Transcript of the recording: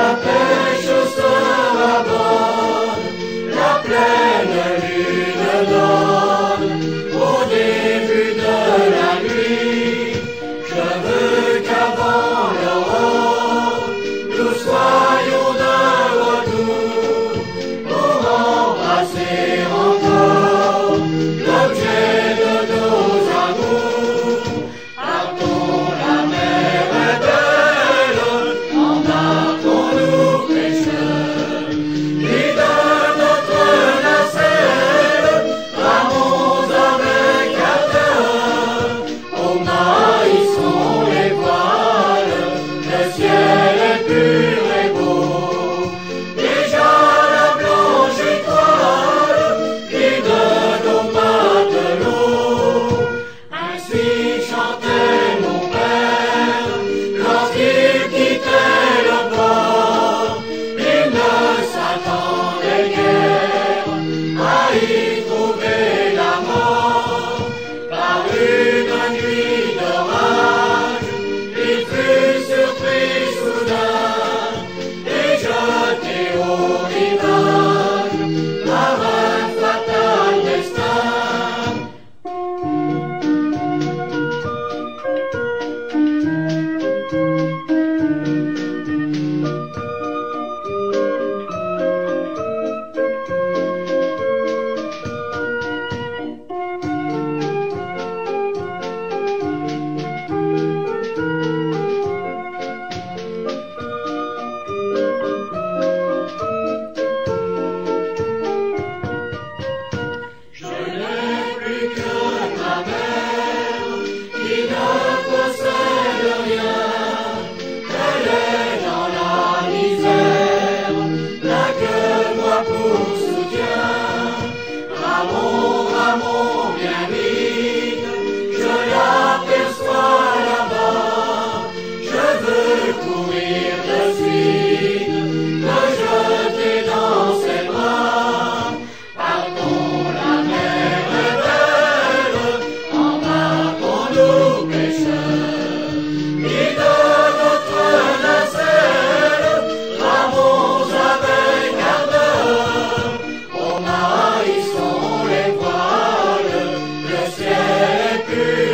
La pêche sera bonne, la pleine lune donne, au début de la nuit. Je veux qu'avant l'aurore, nous soyons de retour, pour embrasser encore l'objet de nos amours. Partons, la mer est belle, embarquons-nous pêcheurs, et de notre nacelle, ramons avec ardeur. Au maïs sont les voiles, le ciel est pur et beau, déjà la blanche étoile guide nos matelots. Ainsi chantait mon père lorsqu'il quittait le port. Il ne s'attendait guère à y trouver la mort. Par une nuit d'orage, il fut surpris soudain et jeté au rivage par un fatal destin. Je n'ai plus que ma mère qui ne possède rien. Elle est dans la misère, n'a que moi pour soutien. Ramon, Ramon, viens vite, je l'aperçois là-bas. Je veux courir de suite, me jeter dans ses bras. Partons, la mer est belle, embarquons-nous pêcheurs, et de notre nacelle, ramons avec ardeur. Au maïs sont les voiles, le ciel est pur